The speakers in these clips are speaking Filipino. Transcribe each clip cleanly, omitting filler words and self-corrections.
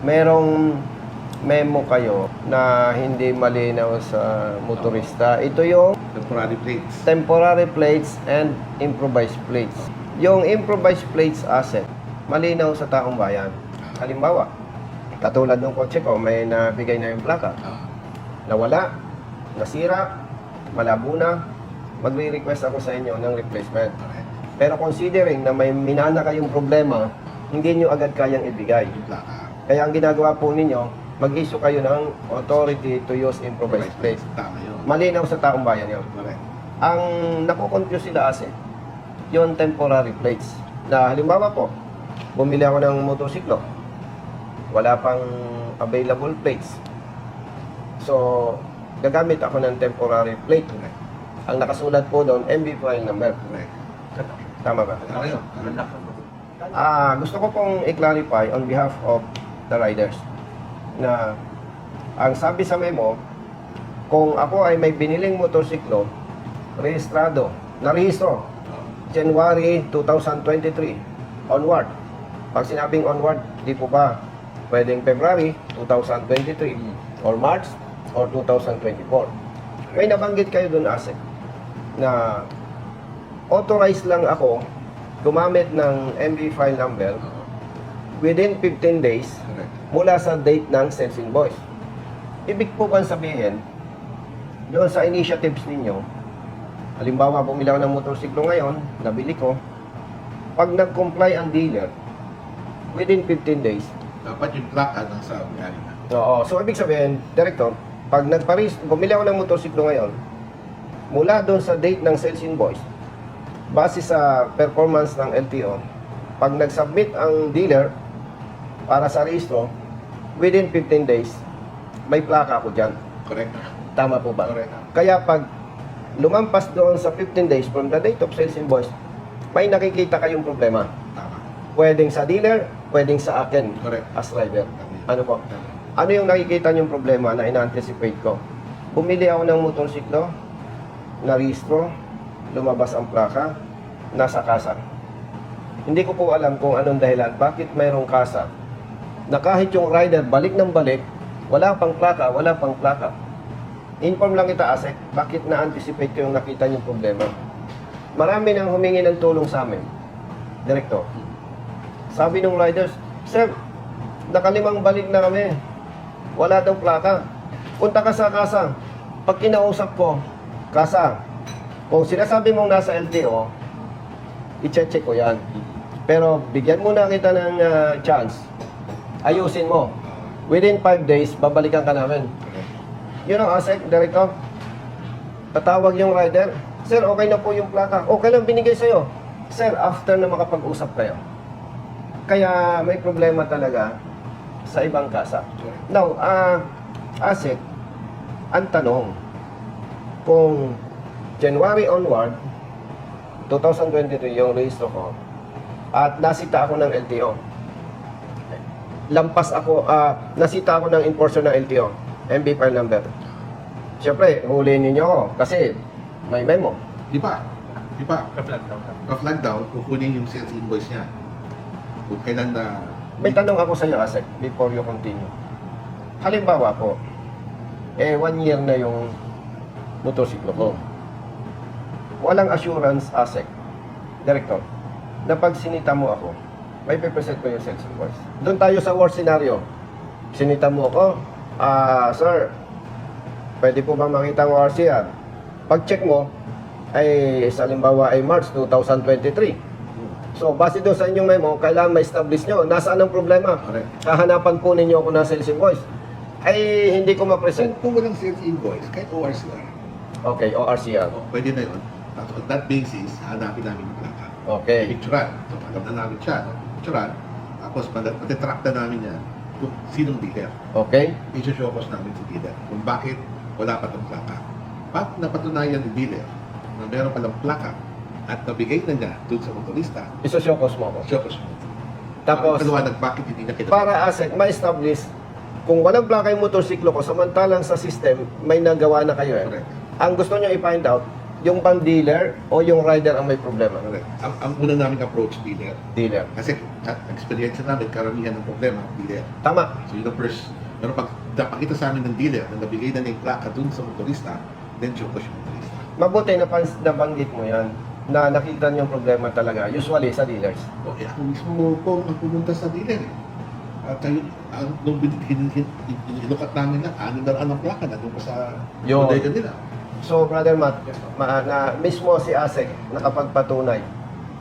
Merong memo kayo na hindi malinaw sa motorista. Ito yung Temporary plates. temporary plates and improvised plates. Yung improvised plates asset, malinaw sa taong bayan. Halimbawa, katulad ng kotse ko, may nabigay na yung plaka. Nawala, nasira, malabo na, magre-request ako sa inyo ng replacement. Pero considering na may minana kayong problema, hindi nyo agad kayang ibigay. Yung plaka. Kaya ang ginagawa po ninyo, mag-issue kayo ng authority to use improvised plates. Tama yun. Malinaw sa taong bayan yun. Correct. Ang nakukonfuse sila kasi, yung temporary plates. Na halimbawa po, bumili ako ng motorsiklo, wala pang available plates. So, gagamit ako ng temporary plate. Ang nakasulat po doon, MB file number. Correct. Tama ba? Tama yun. Gusto ko pong i-clarify on behalf of the riders na ang sabi sa memo, kung ako ay may biniling motorsiklo, rehistrado, narehistro, January 2023, onward. Pag sinabing onward, di po ba pwedeng February 2023 or March or 2024. May nabanggit kayo doon, Asek, na authorized lang ako gumamit ng MB file number within 15 days Correct. mula sa date ng sales invoice. Ibig po bang sabihin, doon sa initiatives ninyo, halimbawa bumili ako ng motorsiklo ngayon, nabili ko, pag nag-comply ang dealer, within 15 days, Dapat yung plaka nasa may-ari na. oo. So, ibig sabihin, Director, pag bumili ako ng motorsiklo ngayon, mula doon sa date ng sales invoice, base sa performance ng LTO, pag nag-submit ang dealer para sa rehistro, within 15 days, may plaka ako dyan. Correct. Tama po ba? Correct. Kaya pag lumampas doon sa 15 days from the date of sales invoice, may nakikita kayong problema. Tama. Pwedeng sa dealer, pwedeng sa akin Correct. as rider. Tama. Ano po? Tama. Ano yung nakikita niyong problema na ina-anticipate ko? Bumili ako ng motorsiklo, na-rehistro, lumabas ang plaka, nasa kasa. Hindi ko po alam kung anong dahilan, bakit mayroong kasa, na kahit yung rider balik ng balik, wala pang plaka, wala pang plaka. Inform lang kita, Asek, bakit na-anticipate ko yung nakita niyong problema. Marami nang humingi ng tulong sa amin, Direktor. Sabi ng riders, Sir, nakalimang balik na kami. Wala daw plaka. Punta ka sa kasa. Pag kinausap ko, kasa, kung sinasabi mong nasa LTO, i-check ko yan. Pero bigyan muna kita ng chance. Ayusin mo. Within 5 days, babalikan ka namin. Correct. Yun ang Asek, Director. Tatawag yung rider, Sir, okay na po yung plaka. Okay lang binigay sa'yo. Sir, after na makapag-usap kayo. Kaya may problema talaga sa ibang kasa. Now, Asek, ang tanong, kung January onward, 2023 yung rehistro ko, at nasita ako ng LTO. Nasita ako ng enforcer ng LTO, MB file number. Siyempre, huliin ninyo ako kasi may memo. Di ba? Ka-flag down, kukunin yung sales invoice niya. Kung kailan na... May tanong ako sa iyo, Asek, before you continue. Halimbawa po, 1 year na yung motorsiklo ko. Walang assurance, Asek, Director, na pag sinita mo ako, may present ko yung sales invoice. Doon tayo sa worst scenario. Sinita mo ako, Sir, pwede po ba makita ang RCR? Pag-check mo, ay sa halimbawa ay March 2023. So, base doon sa inyong memo, kailangan ma-establish nyo. Nasaan ang problema? Correct. Hahanapan po ninyo ako ng sales invoice. Ay, hindi ko ma-present. Kung walang sales invoice, kahit ORCR, Okay, ORCR. pwede na yun. At on that basis, hanapin namin yung plaka. Okay. Picturean. So, alam na namin siya. Picturean. Tapos, matitrack na namin yan kung sinong dealer. Okay? I-showcase namin si dealer kung bakit wala pa itong plaka. Pag napatunayan ni dealer na meron palang plaka at nabigay na niya dun sa motorista, Iso-showcase mo ako. showcase mo. Tapos, Paliwanag bakit hindi na kita. para Asek, ma-establish, kung walang plaka yung motorsiklo ko, samantalang sa system, may nagawa na kayo eh. Correct. Ang gusto nyo i-find out, Yung bang dealer o yung rider ang may problema? Correct. Ang una naming approach, dealer. Dealer. Kasi experience namin, karamihan ng problema, dealer. Tama. So yun ang first. Pero pag napakita sa amin ng dealer na nabigay na yung plaka dun sa motorista, then focus yung motorista. Mabuti na nabanggit mo yan na nakita niyo yung problema talaga, usually sa dealers. O, ako mismo po ang pumunta sa dealer. At kayo, nung hinukat namin na, 6 na ang plaka na doon pa sa Yun. bodega nila. So, Brother Matt, na mismo si ASEC nakapagpatunay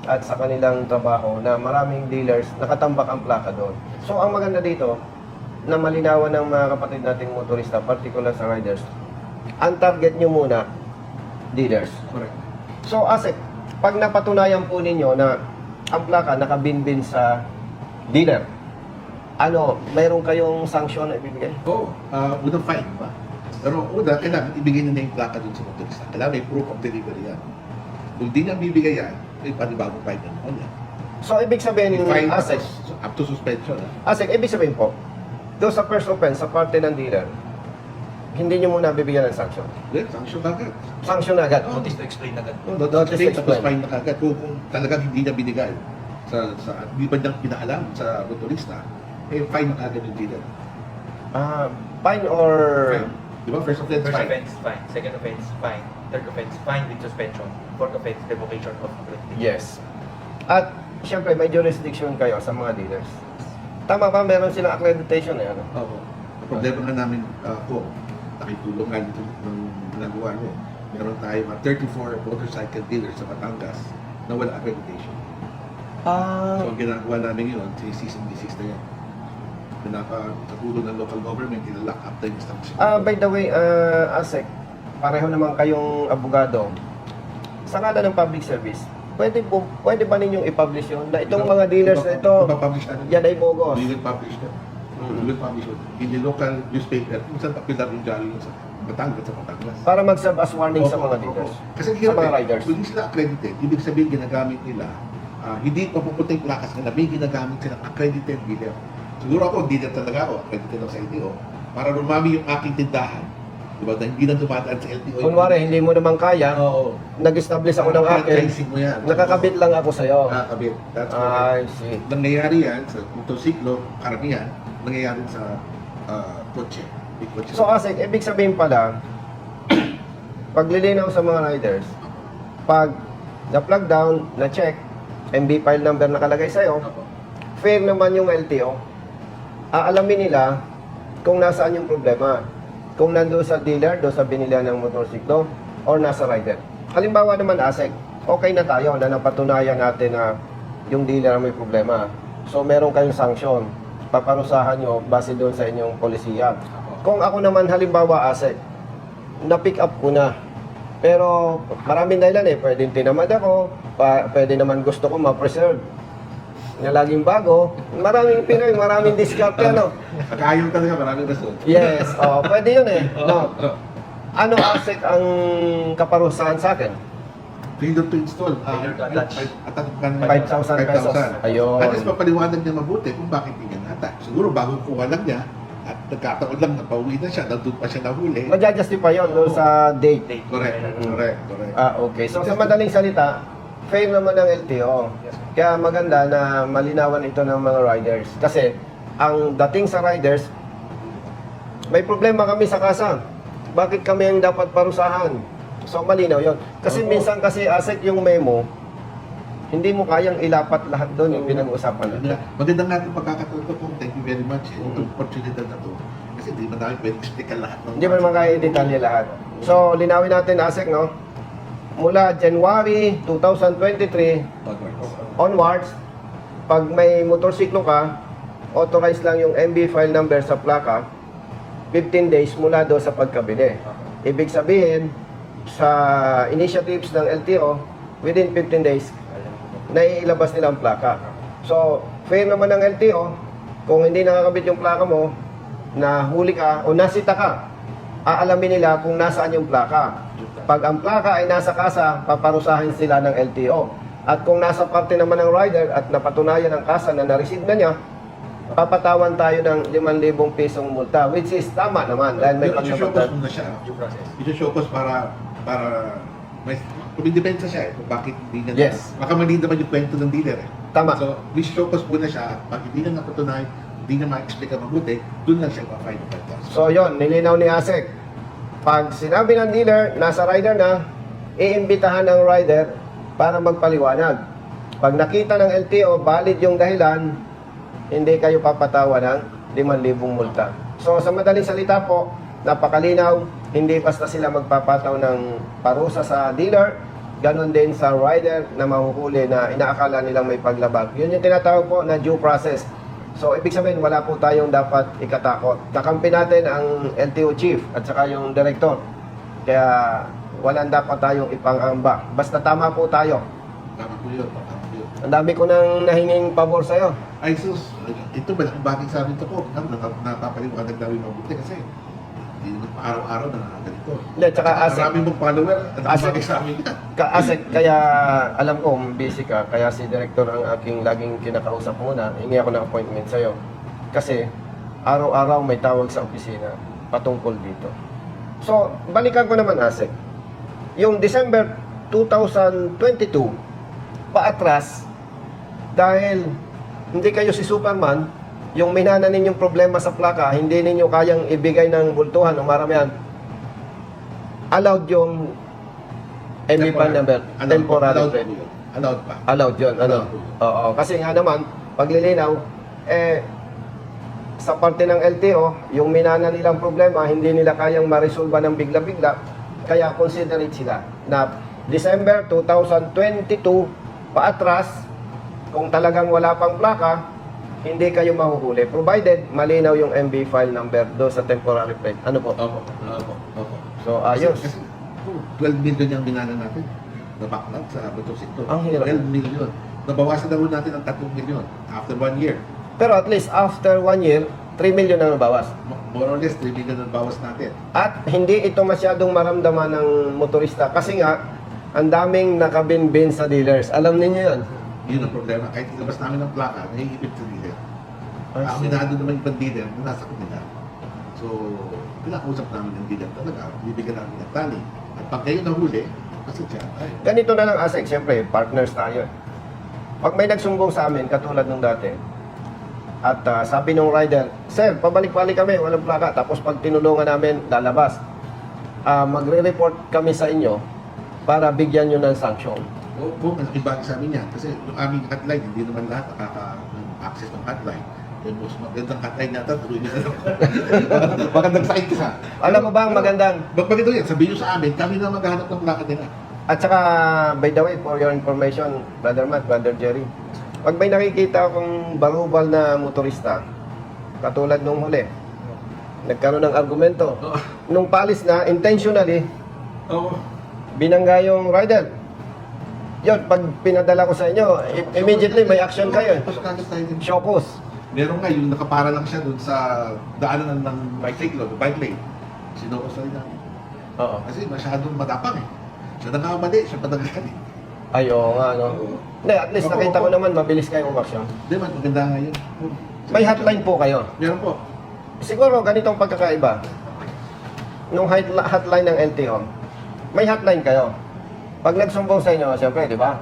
at sa kanilang trabaho na maraming dealers nakatambak ang plaka doon. So, ang maganda dito, na malinawan ng mga kapatid nating motorista, particular sa riders, ang target nyo muna, dealers. Correct. So, ASEC, pag napatunayan po ninyo na ang plaka nakabinbin sa dealer, mayroon kayong sanction na ibibigay? Oo, unang fine ba? Pero una, kailangan ibigay na yung plaka dun sa motorista. Kailangan may proof of delivery yan. Kung di niya bibigay yan, may panibagong fine na naman yan. So, ibig sabihin, Fine ASEC, up to suspension. Ha? ASEC, ibig sabihin po, doon sa first offense, sa parte ng dealer, hindi nyo muna bibigyan ng sanction. Then, sanction agad. Sanction na agad. Notice to explain agad. Notice to Tapos explain. fine na agad. Kung talagang hindi niya binigay, di ba niyang pinaalam sa motorista, fine na agad yung dealer. Fine or... Fine. Di ba? First offense, First fine. offense, fine. Second offense, fine. Third offense, fine with suspension. Fourth offense, revocation of accreditation. Yes. At, syempre, may jurisdiction kayo sa mga dealers. Tama ba? Meron silang accreditation eh. Oo. Ang problema nga namin po, nakitulong nga dito ng ginagawa niyo. Meron tayo mga 34 motorcycle dealers sa Batangas na wala accreditation. So, ang ginagawa namin yun, cease and desist na yan. Sa tulong ng local government, ila-lock up na yung establishment. By the way, ASEC, pareho naman kayong abogado. Sa ngala ng public service, pwede ba ninyong i-publish yun? Na itong mga dealers na ito, Ipapublish natin. yan ay bogus. We will publish them. We will publish it. In the local newspaper, kung saan popular yung diary sa Batangas, sa Batangas. Para mag-serve as warning sa Opo, mga opo. dealers. Kasi Sa hirap mga eh. riders. Kung hindi sila accredited, ibig sabihin ginagamit nila, hindi pa pupunta yung plakas nila, may ginagamit silang accredited dealer. Siguro ako, dealer talaga ako, accredited ako sa LTO, para lumami yung aking tindahan. Diba? Na hindi na dumadaan sa LTO. Kunwari, hindi mo naman kaya, Oo. nag-establish ako ng akin, Franchising mo yan. nakakabit lang ako sa'yo. Nakakabit. That's correct. I see. Nangyayari yan sa motorsiklo, karamihan, nangyayari sa kotse. Big kotse. So, ASEC, ibig sabihin pala, paglilinaw sa mga riders, pag na-plug down, na-check, MB file number nakalagay sa'yo, Opo. fair naman yung LTO. Aalamin nila kung nasaan yung problema. Kung nandoon sa dealer, doon sa binilihan ng motorsiklo, or nasa rider. Halimbawa naman, ASEC, okay na tayo na napatunayan natin na yung dealer ang may problema. So, meron kayong sanction. Paparusahan nyo base doon sa inyong polisiya. Kung ako naman, halimbawa, ASEC, na-pick up ko na. Pero maraming dahilan eh. Pwedeng tinamad ako, pwede naman gusto ko ma-preserve na laging bago. Maraming Pinoy, maraming discount ano. Pag-ayaw talaga, maraming rason. Yes, pwede yun eh. No. Ano ASEC ang kaparusahan sa akin? Failure to install. Failure to attach. Attach ka na 5,000 pesos. Ayun. At least papaliwanag niya mabuti kung bakit hindi niya na-attach. Siguro bago kuha lang niya, at nagkataon lang na pauwi na siya, nandun pa siya nahuli. Maja-justify yun doon sa date. Date. Correct, correct. Okay. So sa madaling salita, fair naman ng LTO. Kaya maganda na malinawan ito ng mga riders. Kasi ang dating sa riders, may problema kami sa kasa. Bakit kami ang dapat parusahan? So malinaw yon. Kasi minsan kasi ASEC yung memo, hindi mo kayang ilapat lahat doon yung pinag-uusapan natin. Maganda nga itong pagkakataon ko. Thank you very much. Itong opportunity na to. Kasi hindi man namin pwede explican lahat. Hindi mo naman kaya i-detalye lahat. So linawin natin ASEC, no? Mula January 2023 onwards, pag may motorsiklo ka, authorized lang yung MB file number sa plaka, 15 days mula doon sa pagkabili. Ibig sabihin, sa initiatives ng LTO, within 15 days, naiilabas nila ang plaka. So, fair naman ng LTO, kung hindi nakakabit yung plaka mo, na huli ka o nasita ka, aalamin nila kung nasaan yung plaka. Pag ang plaka ay nasa kasa, paparusahin sila ng LTO. At kung nasa parte naman ng rider at napatunayan ng kasa na na-receive na niya, papatawan tayo ng 5,000 pisong multa, which is tama naman dahil may Pero pagkapagdad. muna siya. Due process. Ito-showcase para may kumidepensa siya kung bakit hindi niya Yes. baka mali naman yung kwento ng dealer Tama. So, wish focus muna siya. Pag hindi na natutunan, hindi na ma-explain ka mabuti, doon lang siya pa-find ng 5,000. So yon, nilinaw ni Asek. Pag sinabi ng dealer, nasa rider na, iimbitahan ng rider para magpaliwanag. Pag nakita ng LTO, valid yung dahilan, hindi kayo papatawa ng 5,000 multa. So sa madaling salita po, napakalinaw, hindi basta sila magpapataw ng parusa sa dealer, ganon din sa rider na mahuhuli na inaakala nilang may paglabag. Yun yung tinatawag po na due process. So, ibig sabihin, wala po tayong dapat ikatakot. Kakampi natin ang LTO chief at saka yung director. Kaya, walang dapat tayong ipangamba. Basta tama po tayo. Tama po yun. Tama po yun. Ang dami ko nang nahinging pabor sa'yo. Ay sus, ito malaking bagay sa amin ito po. Napapaliwanag namin mabuti kasi hindi naman pa araw-araw na ganito. Hindi, tsaka Asek. Marami mong follower at Asek. bagay sa amin yan. Asek, kaya alam ko, busy ka. Kaya si director ang aking laging kinakausap muna. Hingi ako ng appointment sa'yo. Kasi, araw-araw may tawag sa opisina patungkol dito. So, balikan ko naman, Asek. Yung December 2022, paatras, dahil hindi kayo si Superman, yung minana ninyong problema sa plaka, hindi ninyo kayang ibigay ng bultuhan o maramihan, allowed yung MB pan number, temporary Allowed plate. po yun. Allowed pa. Allowed yun, ano? Oo, kasi nga naman, paglilinaw, sa parte ng LTO, yung minana nilang problema, hindi nila kayang ma-resolve ng bigla-bigla, kaya considerate sila na December 2022, paatras, kung talagang wala pang plaka, hindi kayo mahuhuli. Provided, malinaw yung MB file number do sa temporary plate. Ano po? Opo. Opo. Opo. So, ayos. Kasi 12 million yung binana natin na backlog sa Bato Sector. Ang hirap. 12 million. Nabawasan na rin natin ng 3 million after 1 year. Pero at least, after 1 year, 3 million na nabawas. More or less, 3 million ang bawas natin. At hindi ito masyadong maramdaman ng motorista. Kasi nga, ang daming nakabinbin sa dealers. Alam ninyo yun? Yun ang problema. Kahit ilabas namin ng plaka, naiipit sa dealer. Aminado naman yung dealer na nasa kanila. So, pinakausap namin ng dealer talaga. Bibigyan namin ng tali. At pag kayo nahuli, kasi siya, ay, Ganito na lang, Asek. Siyempre, partners tayo. Pag may nagsumbong sa amin, katulad nung dati, at sabi nung rider, Sir, pabalik-balik kami, walang plaka. Tapos pag tinulungan namin, lalabas. Magre-report kami sa inyo para bigyan nyo ng sanction. kung ibang sa amin yan. Kasi yung aming hotline, hindi naman lahat nakaka-access ng hotline. Yung mas magandang hotline yata, tuloy nyo na lang. Magandang site ka. Alam mo ba ang magandang? Pag ito yan, sabihin nyo sa amin, kami na maghahanap ng plaka nila. At saka, by the way, for your information, Brother Matt, Brother Jerry, pag may nakikita akong barubal na motorista, katulad nung huli, nagkaroon ng argumento. Nung palis na, intentionally, Oo. binangga yung rider. Yun, pag pinadala ko sa inyo, immediately may action kayo. Tapos kagad tayo din. Shokus. Meron nga, yung nakapara lang siya dun sa daanan ng bicycle, the bike lane. Sinokos na rin namin. Oo. Kasi masyadong matapang eh. Siya nagkamali, siya patagalit. Ay, oo nga, no? Hindi, at least nakita ko naman, mabilis kayong umaksyon. Di ba, maganda nga yun. May hotline po kayo. Meron po. Siguro, ganitong pagkakaiba. Nung hotline ng LTO, may hotline kayo. Pag nagsumbong sa inyo, siyempre, di ba?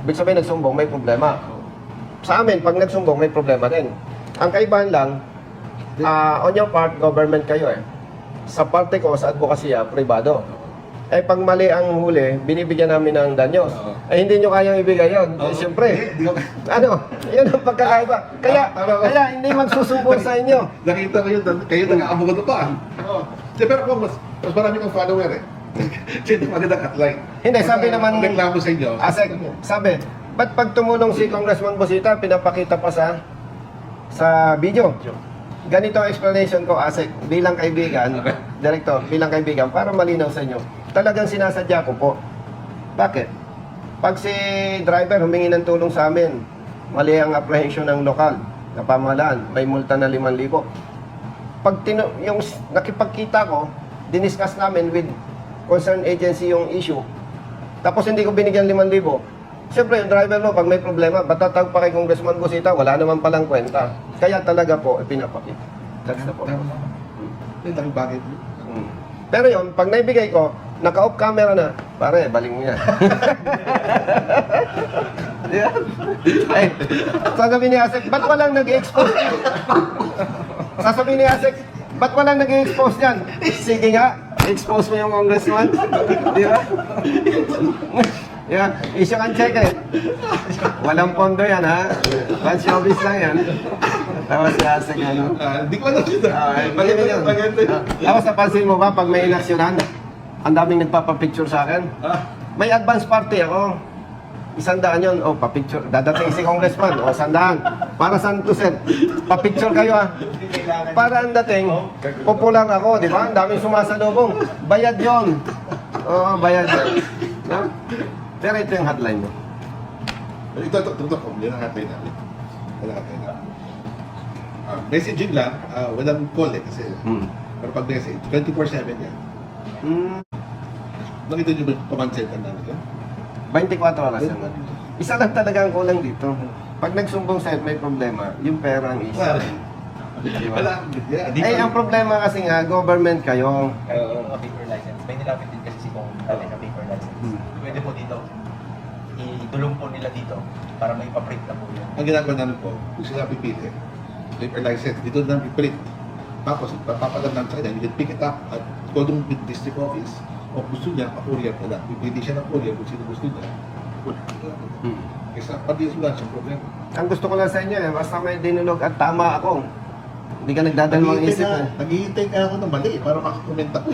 Ibig sabihin, nagsumbong, may problema. Sa amin, pag nagsumbong, may problema din. Ang kaibahan lang, on your part, government kayo eh. Sa parte ko, sa advokasya, privado. Eh, pag mali ang huli, binibigyan namin ng danyos. Oo. Eh, hindi nyo kayang ibigay yun. Eh, siyempre, ano, yun ang pagkakaiba. Kaya hindi magsusumbong sa inyo. Nakita ko yun, kayo nag-aabogado pa. Oo. Pero kung mas marami kang follower eh. Siya yung magandang hotline. Hindi, sabi naman, Ang reklamo sa inyo. Asek, sabi, ba't pag tumulong si Congressman Busita, pinapakita pa sa video? Ganito ang explanation ko, Asek, bilang kaibigan, Director, bilang kaibigan, para malinaw sa inyo. Talagang sinasadya ko po. Bakit? Pag si driver humingi ng tulong sa amin, mali ang apprehension ng lokal na pamahalaan, may multa na 5,000. Pag yung nakipagkita ko, diniscuss namin with concerned agency yung issue. Tapos hindi ko binigyan 5,000. Siyempre, yung driver mo, pag may problema, batatag pa kay Congressman Busita, wala naman palang kwenta. Kaya talaga po, pinapakita. That's the point. Yung bagay po. Pero yun, pag naibigay ko, naka-off camera na, Pare, baling mo yan. Yan. Ay, sasabihin ni Asek, ba't walang nag-expose? Sasabihin ni Asek, ba't walang nag-expose yan? Sige nga, expose mo yung congressman. Di ba? Yan, issue kang check eh. Walang pondo yan ha. One showbiz lang yan. Tapos si Asek ano. Hindi ko alam yun. Maganda yun. Tapos napansin mo ba, pag may inaksyonan, ang daming nagpapapicture sa akin. May advance party ako. 100 yun. O, papicture. Dadating si congressman. O, 100. Para saan to, sir? Papicture kayo, ah. Para ang dating, popular ako, di ba? Ang daming sumasalubong. Bayad yon. Oo, bayad yun. No? Pero ito yung hotline mo. Ito. Yan ang hatay namin. Messaging lang, walang call eh kasi. Pero pag message, 24/7 yan. Nakita niyo ba yung command center namin yan? 24 oras naman. Isa lang talaga ang kulang dito. Pag nagsumbong sa'yo may problema, yung pera ang issue. Diba? Wala. Yeah. Eh, ang problema kasi nga, government kayo. Mga paper license. May nilapit din kasi si Kong dati na paper license. Pwede po dito, idulong po nila dito para may paprint na po yun. Ang ginagawa namin po, kung sila pipili, paper license, dito na i-print. Tapos, papapalam namin sa kanya, you can pick it up at Codong District Office. O gusto niya, pa-courier na lang. Pipili siya ng courier kung sino gusto niya. Kasi pati wala siyang problema. Ang gusto ko lang sa inyo, basta may dinulog at tama ako. Hindi ka nagdadalawang isip. Naghihintay ka ako ng mali para makakomment ako.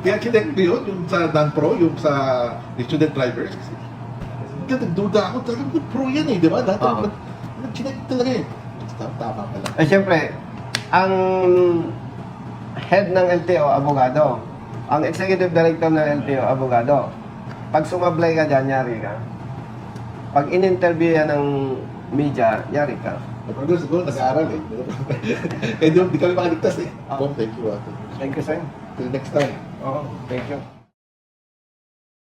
Kaya kinect ko yun, yung sa non-pro, yung sa student drivers. Kasi nagduda ako, talagang pro yan eh, di ba? Dati kinect talaga eh. Tama pala. Eh, syempre, ang head ng LTO, abogado. Ang executive director ng LTO, abogado. Pag sumablay ka dyan, yari ka. Pag in-interview yan ng media, yari ka. Pag siguro nag-aaral eh. Kaya di kami makaligtas eh. Ah. Bob, thank you. Thank you, sir. Till next time. Oo, thank you.